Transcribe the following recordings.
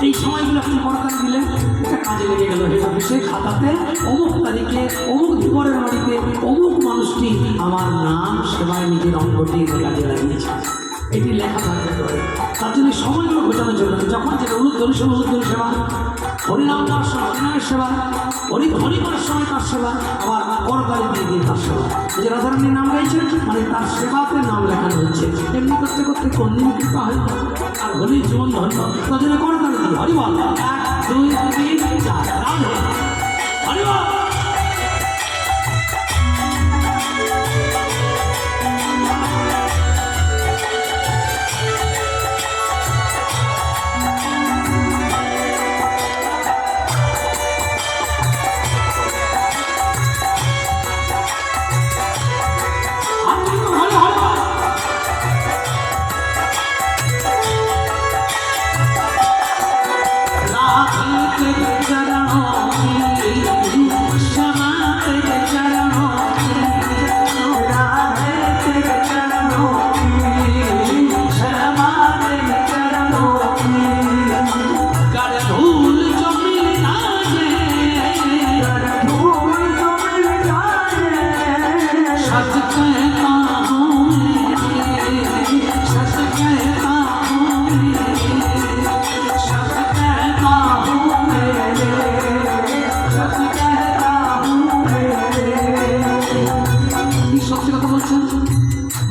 এই সময়গুলো আপনি করতাম দিলেন, এটা কাজে লেগে গেল। হেড অফিসে খাতাতে অমুক তারিখে অমুক দিবরের বাড়িতে অমুক মানুষটি আমার নাম সেবায় নিজের অঙ্গটি কাজে লাগিয়েছে, এটি লেখা থাকতে পারে। তার জন্য সময়গুলো ঘটানোর জন্য যখন যেটা উলুধ্বনি সময় উলুধ্বনি সেবা, হরিনাম তার সময় হরিনামের সেবা, হরি করার সময় তার সেবা, আবার করতালি দিয়ে দিয়ে তার সেবা। যে রাধারানীর নাম গাইছে মানে তার সেবাতে নাম লেখানো হচ্ছে। এমনি করতে করতে কন্যা কৃপা হয় আর হরির জীবন ধন্য। তার জন্য করতালি দিয়ে হরিবল 1 2 3 4 রাধে হরিবল।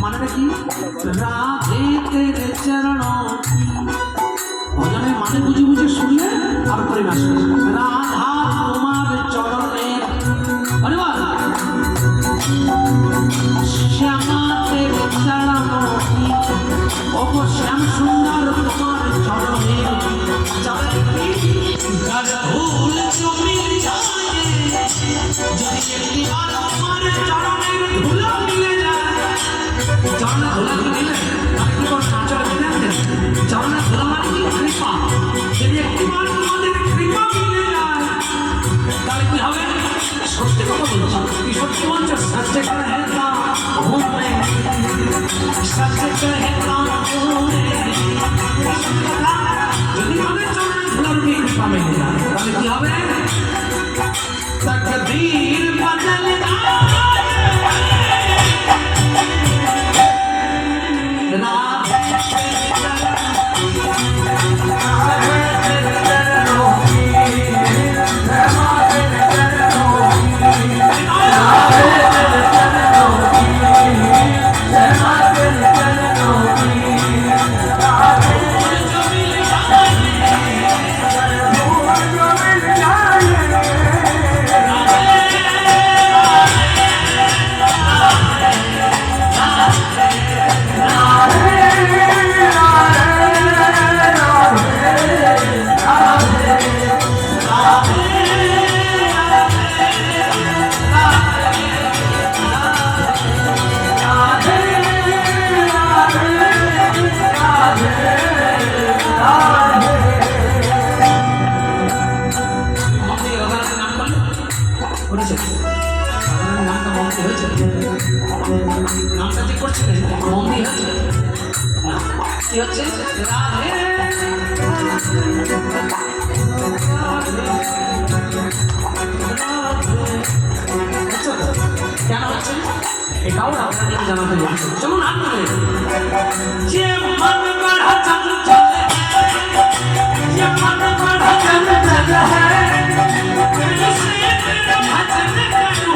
মানেটা কি? রাধে তেরে চরণ ভজনের মানে বুঝে বুঝে শুনলে তারপরে না শুনলে রাধা তোমার চরণের শ্যামা তেরে চরণ অব শ্যাম সুন্দর তোমার চরণের ভুল জমিল যায় যদি একটিবার তোমার চরণের ধুলো মিলে যায়। চরণে ধুলা কি দিলে আপনি কোন নাচলে দিলেন? চরণে ধুলা মানে কি? কৃপা। যদি একটিবার তোমাদের কৃপা মিলে যায় তাহলে কি হবে? সত্যি কথা বলছি, কি সত্যি বলছো? সত্য কহেতা ঘুম মে, সত্য কহেতা ঘুম মে। যদি তাদের চরণে ধুলার কি কৃপা মিলে যায় তাহলে কি হবে? তকদীর বদল যায়। নামটা যে করছিলেন মন দিয়ে হচ্ছে না, কি হচ্ছে? রাধে কেন হচ্ছে এটাও আপনাদের জানাতে লাগছে। চলুন হাত ধরে যে মন বড়া চঞ্চল যে মন বড়া চঞ্চল হ্যায় कैसे तेरा भजन करूं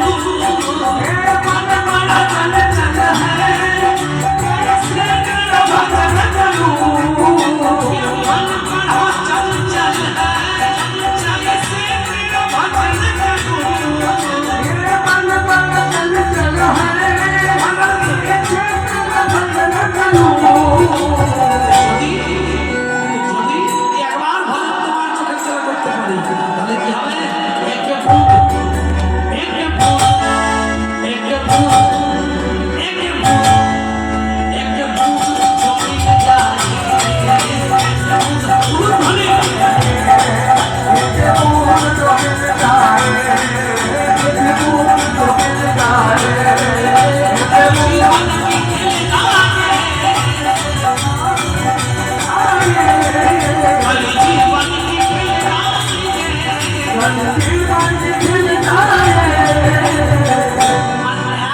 मन बड़ा चंचल है कैसे तेरा भजन करूं मन बड़ा चंचल है कैसे तेरा भजन करूं मन बड़ा चंचल है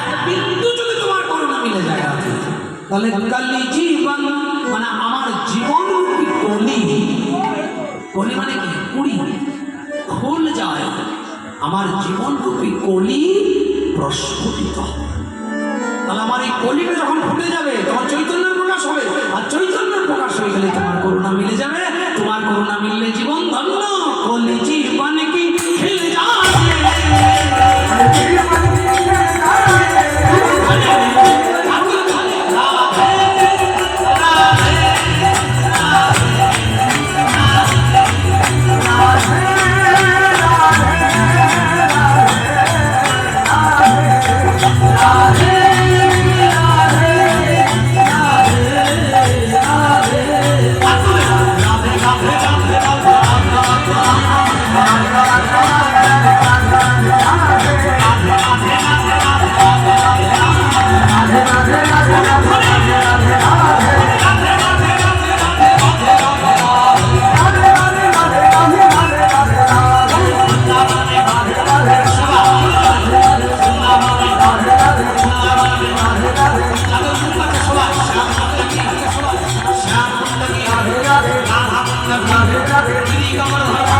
এক বিন্দু যদি তোমার করুণা মিলে যায় তাহলে কালি জীবন মানে আমার জীবন কি কলি, কলি মানে কি কুড়ি খোল যায়, আমার জীবন রূপী কলি প্রস্ফুটিত। তাহলে আমার এই কলিটা যখন ফুটে যাবে তখন চৈতন্যের প্রকাশ হবে, আর চৈতন্যের প্রকাশ হয়ে গেলে তোমার করুণা মিলে যাবে। তোমার করুণা মিললে জীবন ধন্য, কলি জীবন কি খেলে যায়। রাধে রাধে রাধে রাধে